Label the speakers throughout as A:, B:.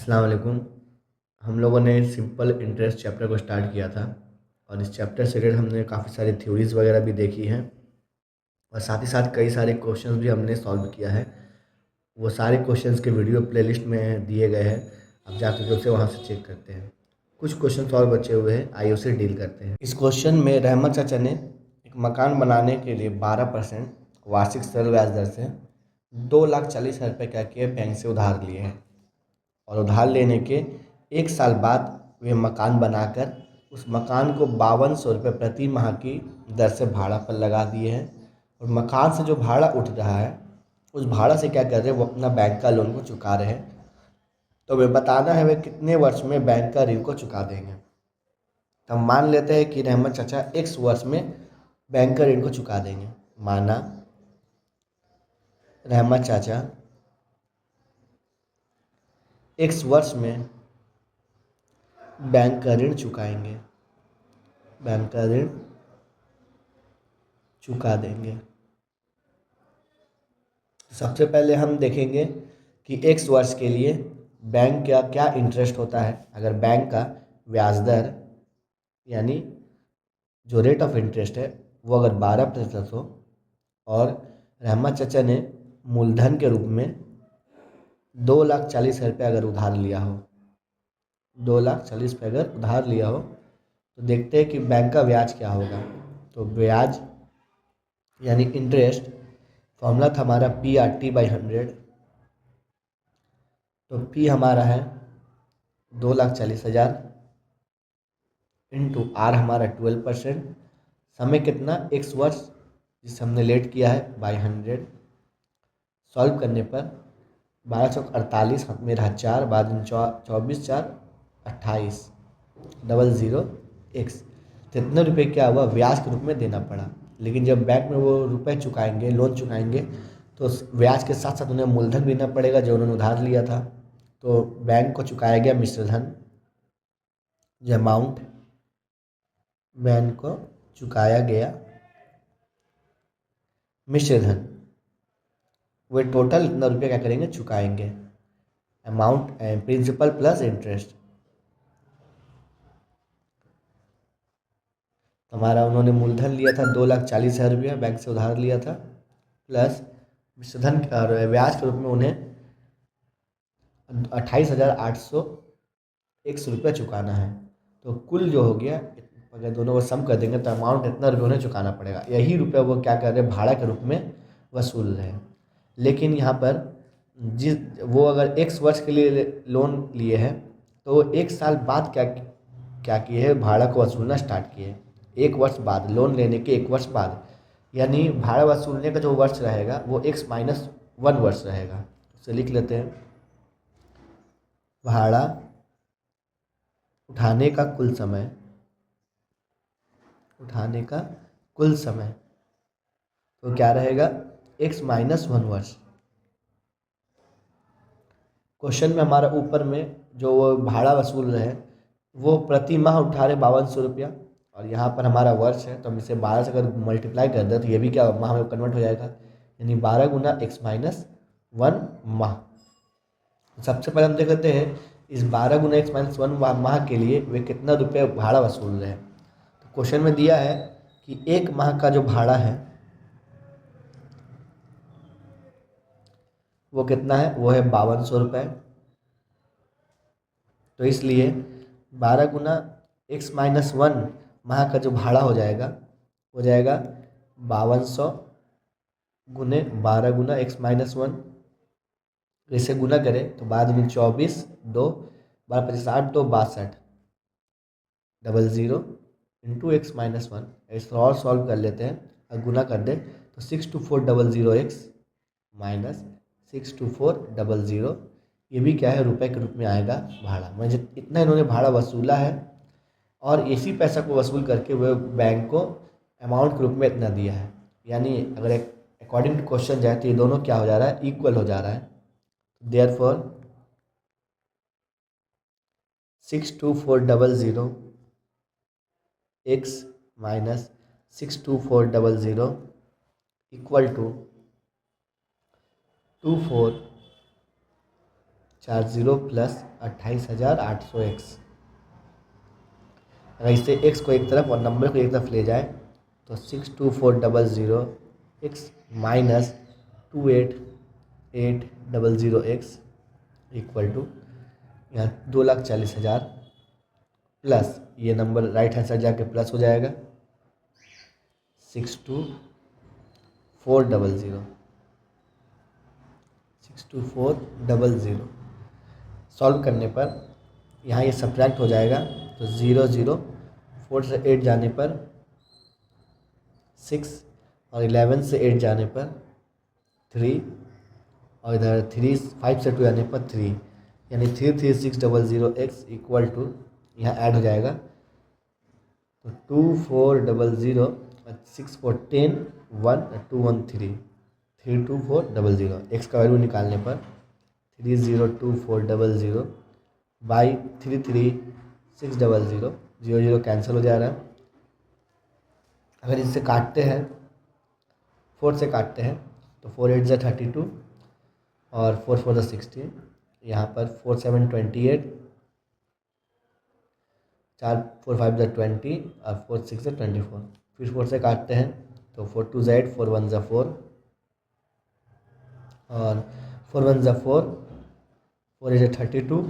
A: अस्सलाम वालेकुम। हम लोगों ने सिंपल इंटरेस्ट चैप्टर को स्टार्ट किया था और इस चैप्टर से रिलेटेड हमने काफ़ी सारी थ्योरीज़ वगैरह भी देखी हैं और साथ ही साथ कई सारे क्वेश्चंस भी हमने सॉल्व किया है। वो सारे क्वेश्चंस के वीडियो प्लेलिस्ट में दिए गए हैं, आप जा करके उसे वहाँ से चेक करते हैं। कुछ क्वेश्चन और बचे हुए हैं, आइए उसे डील करते हैं। इस क्वेश्चन में रहमत चाचा ने एक मकान बनाने के लिए 12% वार्षिक सरल ब्याज दर से 2,40,000 रुपये क्या किए बैंक से उधार लिए हैं और उधार लेने के 1 साल बाद वे मकान बनाकर उस मकान को 5200 रुपये प्रति माह की दर से भाड़ा पर लगा दिए हैं और मकान से जो भाड़ा उठ रहा है उस भाड़ा से क्या कर रहे हैं, वो अपना बैंक का लोन को चुका रहे हैं। तो वे बताना है वे कितने वर्ष में बैंक का ऋण को चुका देंगे। तो हम मान लेते हैं कि रहमत चाचा x वर्ष में बैंक का ऋण को चुका देंगे। माना रहमत चाचा x वर्ष में बैंक का ऋण चुकाएंगे, बैंक का ऋण चुका देंगे। सबसे पहले हम देखेंगे कि x वर्ष के लिए बैंक का क्या इंटरेस्ट होता है। अगर बैंक का ब्याज दर यानी जो रेट ऑफ इंटरेस्ट है वो अगर 12% हो और रहमत चाचा ने मूलधन के रूप में 2,40,000 रुपये अगर उधार लिया हो, 2,40,000 रुपये अगर उधार लिया हो, तो देखते हैं कि बैंक का ब्याज क्या होगा। तो ब्याज यानी इंटरेस्ट फॉर्मूला था हमारा PRT/100। तो P हमारा है 2,40,000 इंटू R हमारा 12%, समय कितना x वर्ष जिसे हमने लेट किया है /100। सॉल्व करने पर 12 चौक 48 मेरा 4 बाद 24 4 28 00x। तो इतने रुपये क्या हुआ ब्याज के रूप में देना पड़ा। लेकिन जब बैंक में वो रुपए चुकाएंगे, लोन चुकाएंगे, तो ब्याज के साथ साथ उन्हें मूलधन भी देना पड़ेगा जो उन्होंने उधार लिया था। तो बैंक को चुकाया गया मिश्र धन, जो अमाउंट बैंक को चुकाया गया मिश्र धन, वे टोटल इतना रुपये क्या करेंगे चुकाएंगे, अमाउंट प्रिंसिपल प्लस इंटरेस्ट। हमारा उन्होंने मूलधन लिया था 2,40,000 रुपया बैंक से उधार लिया था, प्लस मिश्रधन और ब्याज के रूप में उन्हें 28,801 रुपया चुकाना है। तो कुल जो हो गया, अगर दोनों को सम कर देंगे तो अमाउंट इतना रुपये उन्हें चुकाना पड़ेगा। यही रुपया वो क्या कर रहे हैं भाड़ा के रूप में वसूल रहे हैं। लेकिन यहाँ पर जिस वो अगर x वर्ष के लिए लोन लिए हैं तो 1 साल बाद क्या क्या किए हैं भाड़ा को वसूलना स्टार्ट किए। 1 वर्ष बाद, लोन लेने के 1 वर्ष बाद, यानी भाड़ा वसूलने का जो वर्ष रहेगा वो x-1 वर्ष रहेगा। उसे लिख लेते हैं, भाड़ा उठाने का कुल समय, उठाने का कुल समय तो क्या रहेगा x-1 वर्ष। क्वेश्चन में हमारा ऊपर में जो वो भाड़ा वसूल रहे वो प्रति माह उठा रहे 5200 रुपया और यहाँ पर हमारा वर्ष है, तो हम इसे 12 से अगर मल्टीप्लाई कर दें तो ये भी क्या माह में कन्वर्ट हो जाएगा, यानी 12 गुना x-1 माह। सबसे पहले हम देख लेते हैं इस 12 गुना x-1 माह के लिए वे कितना रुपये भाड़ा वसूल रहे हैं। तो क्वेश्चन में दिया है कि एक माह का जो भाड़ा है वो कितना है, वो है 5200 रुपये। तो इसलिए 12 गुना x-1 माह का जो भाड़ा हो जाएगा 5200 गुने 12 गुना x-1। इसे गुना करें तो बाद में 24 2 12 25 8 2 62 00 इंटू x-1। इसे और सॉल्व कर लेते हैं और गुना कर दें तो 62400x माइनस 62400, ये भी क्या है रुपए के रूप में आएगा भाड़ा। मतलब इतना इन्होंने भाड़ा वसूला है और इसी पैसा को वसूल करके वह बैंक को अमाउंट के रूप में इतना दिया है। यानी अगर अकॉर्डिंग टू क्वेश्चन जाए तो ये दोनों क्या हो जा रहा है, इक्वल हो जा रहा है। Therefore 62400 x minus 62400 equal to 2440 plus 28,800x। अगर इसे x को एक तरफ और नंबर को एक तरफ ले जाए तो 62400x minus 28800x equal to यहाँ 2,40,000 प्लस ये नंबर राइट हैंड साइड जाके प्लस हो जाएगा 62400 सॉल्व करने पर यहाँ ये सब्ट्रैक्ट हो जाएगा तो 0 4 से 8 जाने पर 6 और 11 से 8 जाने पर 3 और इधर 5 से 2 जाने पर 3 यानी 33600x इक्वल टू यहाँ ऐड हो जाएगा तो 2400 6 4 10 1 213 32400 x का वैल्यू निकालने पर 302400 बाई 33600 0 कैंसिल हो जा रहा है। अगर इससे काटते हैं 4 से काटते हैं तो 4 8 ज़ा 32 और 4 4 ज़ा 16 यहाँ पर 4 7 28 4 4 5 ज़ा 20 और 4 6 ज़ा 24 फिर 4 से काटते हैं तो 4 2 ज़ा 8 4 1 ज़ा 4 और 4 1 ज़ा 4 4 8 ज़ा 32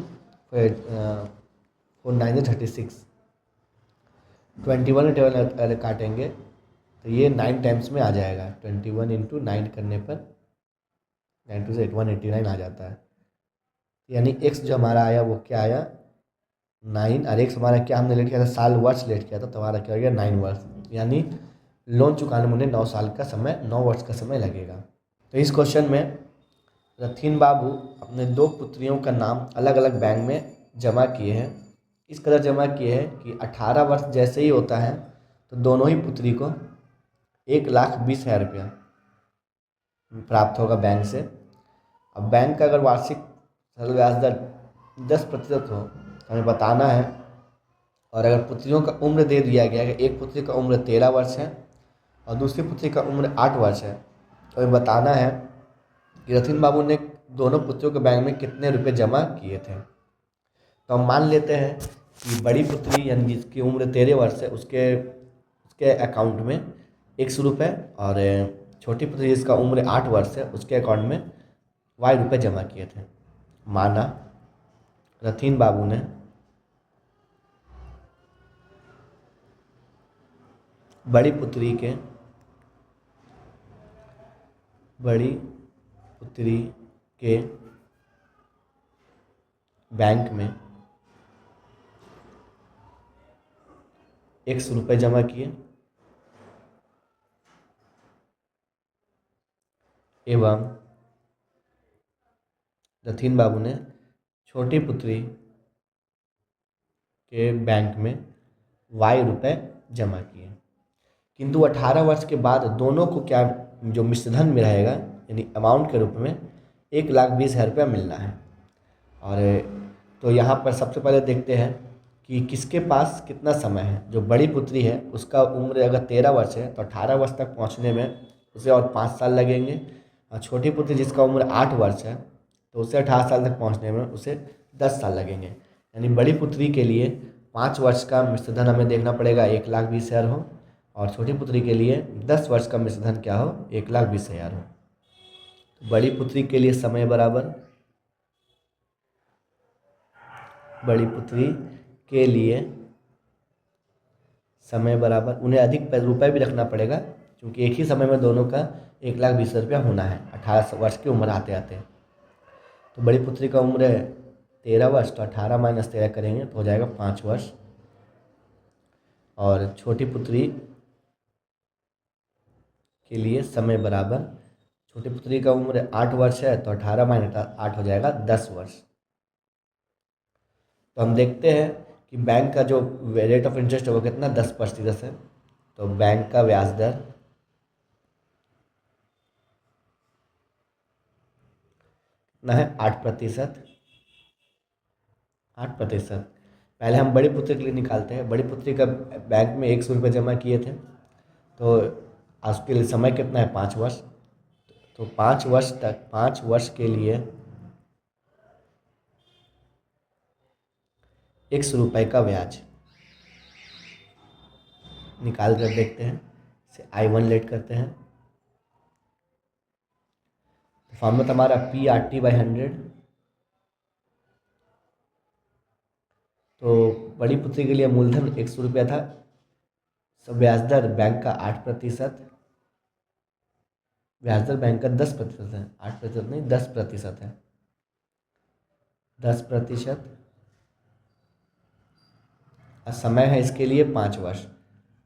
A: 4 9 ज़ा 36 21 अगर काटेंगे तो ये 9 टाइम्स में आ जाएगा 21 इंटू 9 करने पर 9 2 से 189 आ जाता है। यानी x जो हमारा आया वो क्या आया 9 और x हमारा क्या हमने लेट किया था साल वर्ष लेट किया था तो हमारा क्या हो गया 9 वर्ष यानी लोन चुकाने में उन्हें 9 साल का समय 9 वर्ष का समय लगेगा। तो इस क्वेश्चन में रथीन बाबू अपने 2 पुत्रियों का नाम अलग अलग बैंक में जमा किए हैं। इस कदर जमा किए हैं कि 18 वर्ष जैसे ही होता है तो दोनों ही पुत्री को 1,20,000 रुपया प्राप्त होगा बैंक से। अब बैंक का अगर वार्षिक सरल ब्याज दर 10% हो तो हमें बताना है और अगर पुत्रियों का उम्र दे दिया गया है कि एक पुत्री का उम्र 13 वर्ष है और दूसरी पुत्री का उम्र 8 वर्ष है तो हमें बताना है कि रथीन बाबू ने दोनों पुत्रियों के बैंक में कितने रुपए जमा किए थे। तो हम मान लेते हैं कि बड़ी पुत्री यानी जिसकी उम्र 13 वर्ष है उसके अकाउंट में 100 रुपये और छोटी पुत्री जिसका उम्र 8 वर्ष है उसके अकाउंट में y रुपये जमा किए थे। माना रथीन बाबू ने बड़ी पुत्री के बैंक में 100 रुपये जमा किए एवं रथीन बाबू ने छोटी पुत्री के बैंक में y रुपये जमा किए। किंतु 18 वर्ष के बाद दोनों को क्या जो मिश्रधन में रहेगा यानी अमाउंट के रूप में 1,20,000 रुपया मिलना है। और तो यहाँ पर सबसे पहले देखते हैं कि किसके पास कितना समय है। जो बड़ी पुत्री है उसका उम्र अगर 13 वर्ष है तो 18 वर्ष तक पहुँचने में उसे और 5 साल लगेंगे और छोटी पुत्री जिसका उम्र 8 वर्ष है तो उसे 18 साल तक पहुँचने में उसे 10 साल लगेंगे। यानी बड़ी पुत्री के लिए 5 वर्ष का मिश्रधन हमें देखना पड़ेगा 1,20,000 हो और छोटी पुत्री के लिए 10 वर्ष का मिश्रधन क्या हो 1,20,000 हो। तो बड़ी पुत्री के लिए समय बराबर उन्हें अधिक रुपए भी रखना पड़ेगा क्योंकि एक ही समय में दोनों का 1,20,000 रुपया होना है 18 वर्ष की उम्र आते आते। तो बड़ी पुत्री का उम्र है 13 वर्ष तो 18 माइनस 13 करेंगे तो हो जाएगा 5 वर्ष और छोटी पुत्री के लिए समय बराबर छोटी पुत्री का उम्र 8 वर्ष है तो 18 माइनस 8 हो जाएगा 10 वर्ष। तो हम देखते हैं कि बैंक का जो रेट ऑफ इंटरेस्ट है वो कितना 10% है। तो बैंक का ब्याज दर कितना है 8%। पहले हम बड़ी पुत्री के लिए निकालते हैं। बड़ी पुत्री का बैंक में 100 रुपये जमा किए थे तो उसके लिए समय कितना है 5 वर्ष। तो 5 वर्ष के लिए x रुपए का ब्याज निकाल कर देखते हैं। इसे I1 लेट करते हैं। फॉर्मूला हमारा PRT/100। तो बड़ी पुत्री के लिए मूलधन 100 रुपया था। ब्याज दर बैंक का 8%, ब्याज दर बैंक का 10% है, 8% नहीं 10% है, 10%। और समय है इसके लिए 5 वर्ष।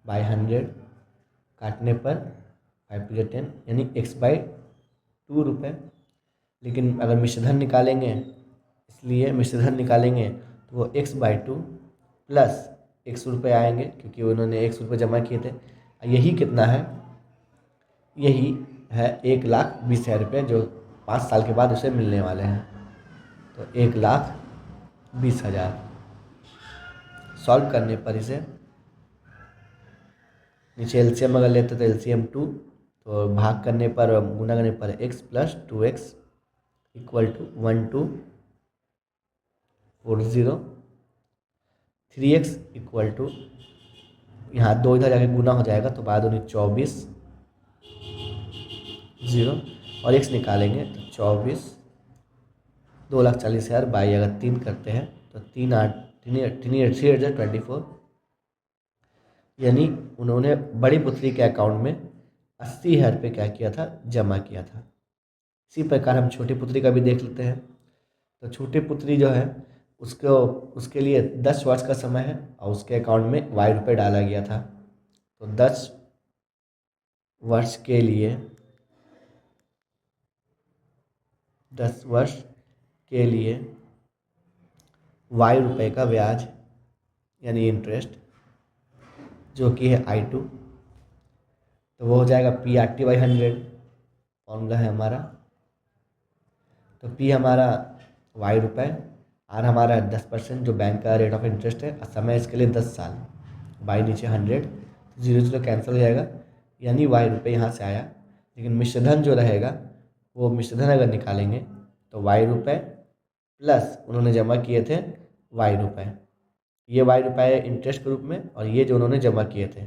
A: बाई 100 काटने पर 5×10 यानी x/2 रुपये। लेकिन अगर मिश्रधन निकालेंगे, इसलिए मिश्रधन निकालेंगे तो वो x/2 प्लस 100 रुपये आएंगे, क्योंकि उन्होंने 100 रुपये जमा किए थे। यही कितना है? यही है 1,20,000 रुपये, जो 5 साल के बाद उसे मिलने वाले हैं। तो 1,20,000 सॉल्व करने पर इसे नीचे एलसीएम अगर लेते तो एलसीएम 2, तो भाग करने पर गुना करने पर x + 2x = 1240। 3x = यहाँ 2 इधर जाके गुना हो जाएगा तो बाद 24 0 और x निकालेंगे तो 24 2,40,000 बाई अगर 3 करते हैं तो 3×8 = 24। यानी उन्होंने बड़ी पुत्री के अकाउंट में 80,000 रुपये क्या किया था? जमा किया था। इसी प्रकार हम छोटी पुत्री का भी देख लेते हैं। तो छोटी पुत्री जो है उसके लिए 10 वर्ष का समय है और उसके अकाउंट में y रुपये डाला गया था। तो 10 वर्ष के लिए 10 वर्ष के लिए y रुपये का ब्याज यानी इंटरेस्ट जो कि है I2, तो वो हो जाएगा PRT/100। फॉर्मूला है हमारा। तो P हमारा y रुपये, R हमारा 10% जो बैंक का रेट ऑफ इंटरेस्ट है, और समय इसके लिए 10 साल। बाई नीचे 100, 0 कैंसिल हो जाएगा, यानी y रुपये यहाँ से आया। लेकिन मिश्रधन जो रहेगा, वो मिश्रधन अगर निकालेंगे तो y रुपये प्लस उन्होंने जमा किए थे y रुपये, ये y रुपये इंटरेस्ट के रूप में, और ये जो उन्होंने जमा किए थे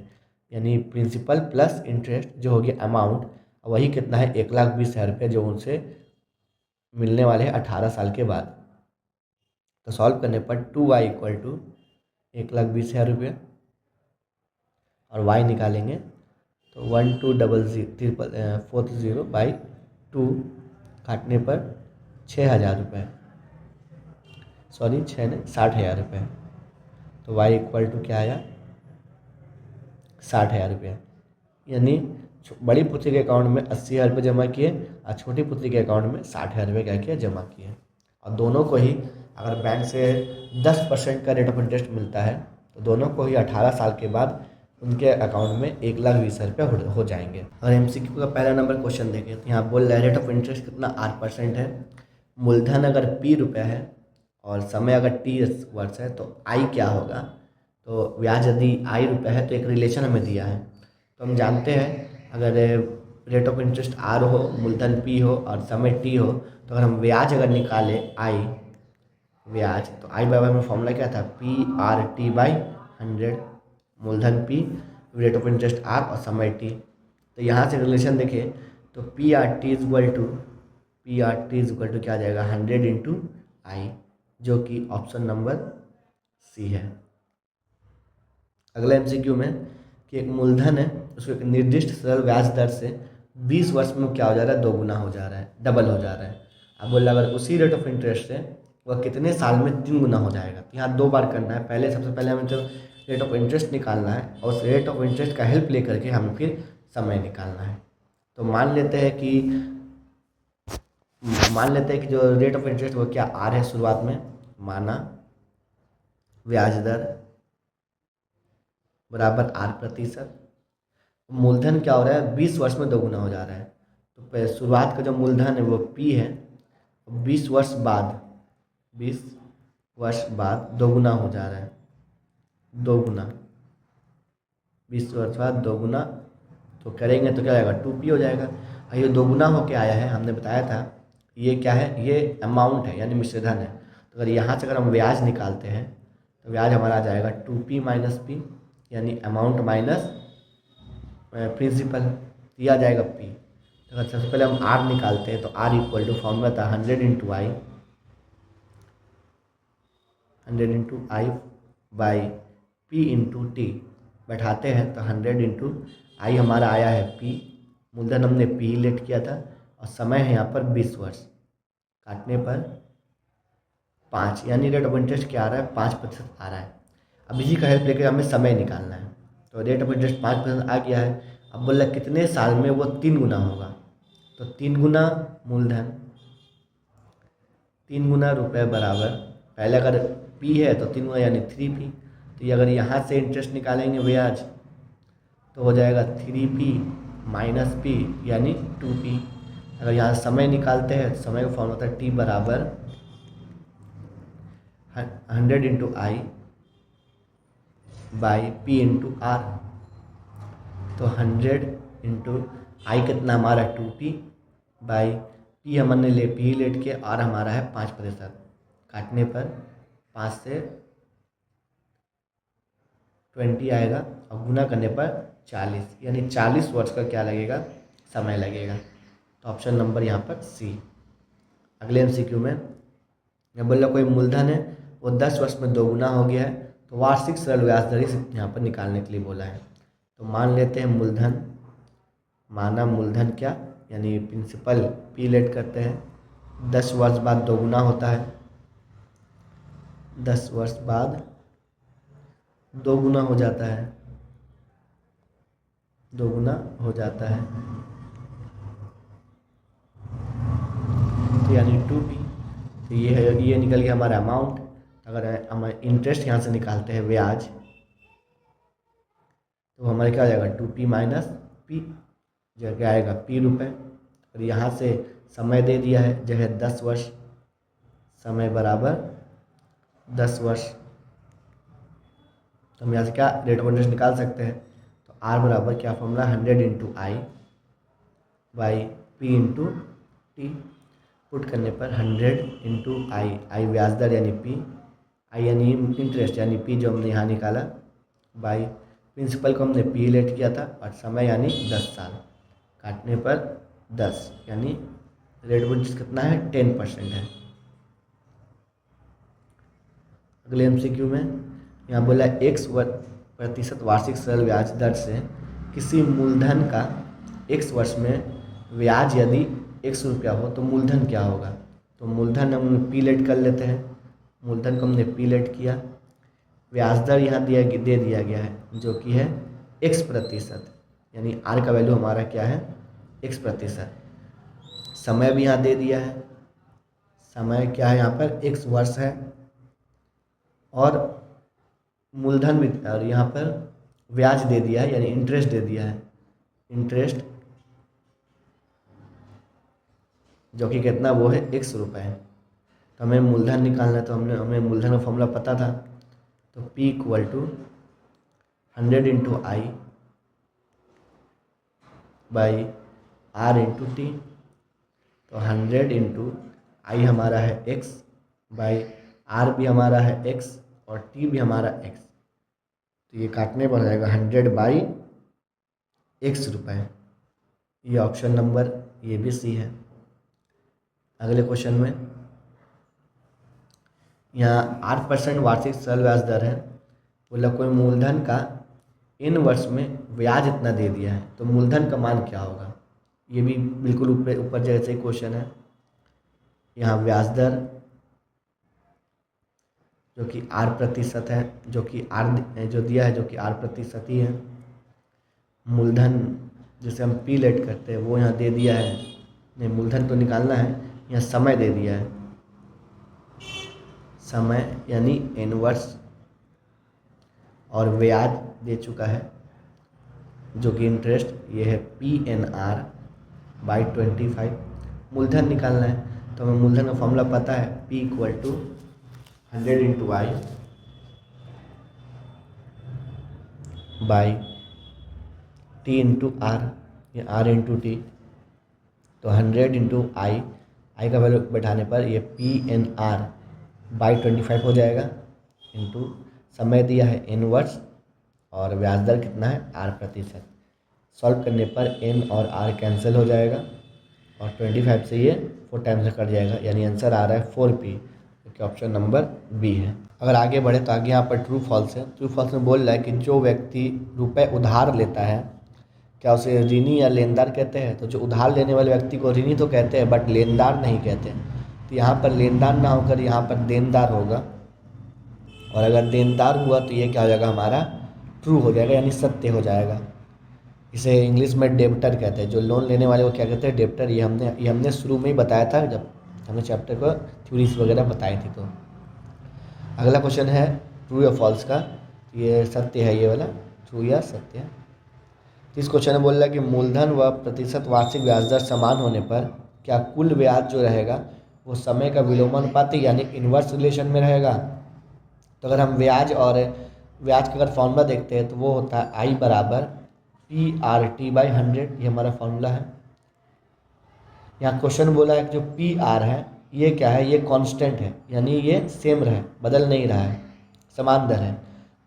A: यानी प्रिंसिपल प्लस इंटरेस्ट जो हो गया अमाउंट, वही कितना है? 1,20,000 रुपये, जो उनसे मिलने वाले हैं 18 साल के बाद। तो सॉल्व करने पर 2y = 1,20,000 रुपये और y निकालेंगे तो 12,40,40/2 काटने पर 6,000 रुपये, सॉरी 6 नहीं 60,000 रुपये। तो y = क्या आया? 60,000 रुपये। यानी बड़ी पुत्री के अकाउंट में 80,000 रुपये जमा किए और छोटी पुत्री के अकाउंट में 60,000 रुपये क्या किया? जमा किए। और दोनों को ही अगर बैंक से 10% का रेट ऑफ इंटरेस्ट मिलता है तो दोनों को ही 18 साल के बाद उनके अकाउंट में 1,20,000 रुपये हो जाएंगे। और MCQ का पहला नंबर क्वेश्चन देखें तो यहाँ बोल रहा है रेट ऑफ इंटरेस्ट कितना? 8% है। मूलधन अगर P रुपये है और समय अगर T वर्ष है तो I क्या होगा? तो ब्याज यदि I रुपये है तो एक रिलेशन हमें दिया है। तो हम जानते हैं अगर रेट ऑफ इंटरेस्ट R हो, मूलधन P हो और समय T हो, तो अगर हम ब्याज अगर निकाले I ब्याज, तो I बराबर में फॉर्मूला क्या था? PRT/100, मूलधन P, rate of interest R और समय T। तो यहाँ से रिलेशन देखें तो PRT = क्या आ जाएगा? 100 × I, जो कि ऑप्शन नंबर C है। अगला MCQ में कि एक मूलधन है, उसको एक निर्दिष्ट सरल ब्याज दर से 20 वर्ष में क्या हो जा रहा है? 2 गुना हो जा रहा है, डबल हो जा रहा है। अब बोल रहा अगर उसी रेट ऑफ इंटरेस्ट से वह कितने साल में 3 गुना हो जाएगा? तो यहाँ 2 बार करना है। सबसे पहले हमें तो रेट ऑफ इंटरेस्ट निकालना है और उस रेट ऑफ इंटरेस्ट का हेल्प ले करके हमें फिर समय निकालना है। तो मान लेते हैं कि जो रेट ऑफ इंटरेस्ट वो क्या R है शुरुआत में, माना ब्याज दर बराबर R%। मूलधन क्या हो रहा है? 20 वर्ष में 2 गुना हो जा रहा है। तो शुरुआत का जो मूलधन है वो P है, 20 वर्ष बाद 2 गुना हो जा रहा है, 2 गुना 20 वर्ष बाद 2 गुना, तो करेंगे तो क्या आएगा? 2P हो जाएगा। और ये 2 गुना होके आया है, हमने बताया था ये क्या है? ये अमाउंट है यानी मिश्रधन है। तो अगर यहाँ से अगर हम ब्याज निकालते हैं तो ब्याज हमारा आ जाएगा 2p माइनस पी, यानी अमाउंट माइनस प्रिंसिपल, दिया जाएगा p। तो अगर सबसे पहले हम r निकालते हैं तो r इक्वल टू फॉर्मूला था 100 बाई p इंटू टी, बैठाते हैं तो 100 हमारा आया है p, मूलधन हमने p लेट किया था और समय है यहाँ पर 20 वर्ष, काटने पर 5, यानी रेट ऑफ इंटरेस्ट क्या आ रहा है, 5% आ रहा है। अब इसी का हेल्प लेकर हमें समय निकालना है। तो रेट ऑफ इंटरेस्ट 5% आ गया है। अब बोल रहा कितने साल में वो 3 गुना होगा, तो 3 गुना मूलधन, 3 गुना रुपये बराबर, पहले अगर p है तो 3 गुना यानी 3p, तो ये अगर यहाँ से इंटरेस्ट निकालेंगे ब्याज तो हो जाएगा 3p माइनस p यानी 2p। अगर यहाँ समय निकालते हैं तो समय का फॉर्मूला होता है t बराबर 100 into I by p into R. तो 100 इंटू आई कितना हमारा 2p बाई p हमने p लेट के, आर हमारा है 5%, काटने पर 5 से 20 आएगा और गुना करने पर 40, यानी 40 वर्ष का क्या लगेगा, समय लगेगा। तो ऑप्शन नंबर यहाँ पर सी। अगले MCQ में मैं बोल रहा कोई मूलधन है वो 10 वर्ष में 2 गुना हो गया है, तो वार्षिक सरल ब्याज दर यहाँ पर निकालने के लिए बोला है। तो मान लेते हैं मूलधन, माना मूलधन क्या, यानी प्रिंसिपल p लेट करते हैं, 10 वर्ष बाद 2 गुना होता है, 10 वर्ष बाद 2 गुना हो जाता है, 2 गुना हो जाता है, तो यानी 2p। तो ये है, ये निकल गया हमारा अमाउंट। अगर हम इंटरेस्ट यहाँ से निकालते हैं ब्याज, तो हमारे क्या हो जाएगा 2p माइनस p, जो क्या आएगा p रुपये, और यहाँ से समय दे दिया है जो है 10 वर्ष, समय बराबर 10 वर्ष। तो हम यहाँ से क्या रेट ऑफ इंटरेस्ट निकाल सकते हैं, तो r बराबर क्या formula 100 into I by p into T, put करने पर 100 इंटू आई ब्याज दर यानी p, आई यानी इंटरेस्ट यानी p जो हमने यहाँ निकाला, बाई प्रिंसिपल को हमने p लेट किया था और समय यानी 10 साल, काटने पर 10, यानी रेट ऑफ इंटरेस्ट कितना है 10% है। अगले MCQ में यहाँ बोला x% वार्षिक सरल ब्याज दर से किसी मूलधन का x वर्ष में ब्याज यदि x रुपया हो तो मूलधन क्या होगा। तो मूलधन हम p लेट कर लेते हैं, मूलधन को हमने p लेट किया, ब्याज दर यहाँ दे दिया गया है जो कि है x%, यानी r का वैल्यू हमारा क्या है x%। समय भी यहाँ दे दिया है, समय क्या है यहाँ पर x वर्ष है, और मूलधन भी, और यहाँ पर ब्याज दे दिया है यानी इंटरेस्ट दे दिया है, इंटरेस्ट जो कि कितना वो है x रुपये। तो हमें मूलधन निकालना है, तो हमें मूलधन का फॉर्मूला पता था, तो p equal to 100 into I by R into T. तो 100 इंटू आई हमारा है x बाई आर भी हमारा है x और टी भी हमारा x, तो ये काटने पर जाएगा 100 बाई x रुपये। ये ऑप्शन नंबर ये भी सी है। अगले क्वेश्चन में यहाँ 8% वार्षिक सरल ब्याज दर है, बोला कोई मूलधन का इन वर्ष में ब्याज इतना दे दिया है, तो मूलधन का मान क्या होगा। ये भी बिल्कुल ऊपर जैसे ही क्वेश्चन है। यहाँ ब्याज दर जो कि r% है, जो कि r जो दिया है जो कि r% ही है, मूलधन जिसे हम p लेट करते हैं वो यहाँ दे दिया है, नहीं मूलधन तो निकालना है, यहाँ समय दे दिया है, समय यानी n वर्ष, और ब्याज दे चुका है जो कि इंटरेस्ट ये है PNR बाई 25। मूलधन निकालना है, तो हमें मूलधन का फॉर्मूला पता है p equal to 100 into I by T into R, ये r इंटू टी। तो 100 इंटू आई का वैल्यू बैठाने पर ये PNR बाई 25 हो जाएगा, इंटू समय दिया है इनवर्स और ब्याज दर कितना है 8%। सॉल्व करने पर n और r कैंसिल हो जाएगा और 25 से ये 4 टाइम्स से कट जाएगा, यानी आंसर आ रहा है 4p, जो कि ऑप्शन नंबर बी है। अगर आगे बढ़े तो आगे यहाँ पर ट्रू फॉल्स है। ट्रू फॉल्स में बोल रहा है कि जो व्यक्ति रुपए उधार लेता है क्या उसे ऋणी या लेनदार कहते हैं। तो जो उधार लेने वाले व्यक्ति को ऋणी तो कहते हैं बट लेनदार नहीं कहते। तो यहाँ पर लेनदार ना होकर यहाँ पर देनदार होगा, और अगर देनदार हुआ तो ये क्या हो जाएगा हमारा ट्रू हो जाएगा, यानी सत्य हो जाएगा। इसे इंग्लिश में डेब्टर कहते हैं। जो लोन लेने वाले को क्या कहते हैं डेब्टर। ये हमने शुरू में ही बताया था जब हमने चैप्टर को थ्योरीज वगैरह बताई थी। तो अगला क्वेश्चन है ट्रू या फॉल्स का। ये सत्य है, ये वाला ट्रू या सत्य है। तो इस क्वेश्चन में बोल रहा है कि मूलधन व प्रतिशत वार्षिक ब्याज दर समान होने पर क्या कुल ब्याज जो रहेगा वो समय का विलोमानुपाती यानी इन्वर्स रिलेशन में रहेगा। तो अगर हम ब्याज का अगर फॉर्मूला देखते हैं तो वो होता है आई बराबर PRT/100। ये हमारा फॉर्मूला है। यहाँ क्वेश्चन बोला है कि जो PR है ये क्या है, ये कांस्टेंट है, यानी ये सेम रहे, बदल नहीं रहा है, समान दर है।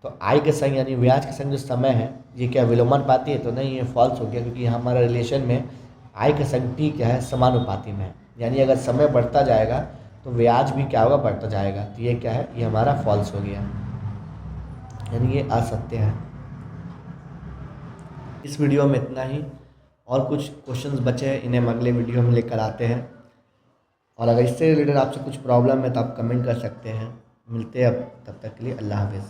A: तो आई के संग यानी ब्याज के संग जो समय है ये क्या विलोमानुपाती है, तो नहीं, ये फॉल्स हो गया, क्योंकि यहाँ हमारा रिलेशन में आई के संग टी क्या है समानुपाती में है। यानी अगर समय बढ़ता जाएगा तो ब्याज भी क्या होगा बढ़ता जाएगा। तो ये क्या है, ये हमारा फॉल्स हो गया, यानी ये असत्य है। इस वीडियो में इतना ही, और कुछ क्वेश्चंस बचे हैं, इन्हें हम अगले वीडियो में लेकर आते हैं। और अगर इससे रिलेटेड आपसे कुछ प्रॉब्लम है तो आप कमेंट कर सकते हैं। मिलते हैं अब, तब तक के लिए अल्लाह हाफ़िज़।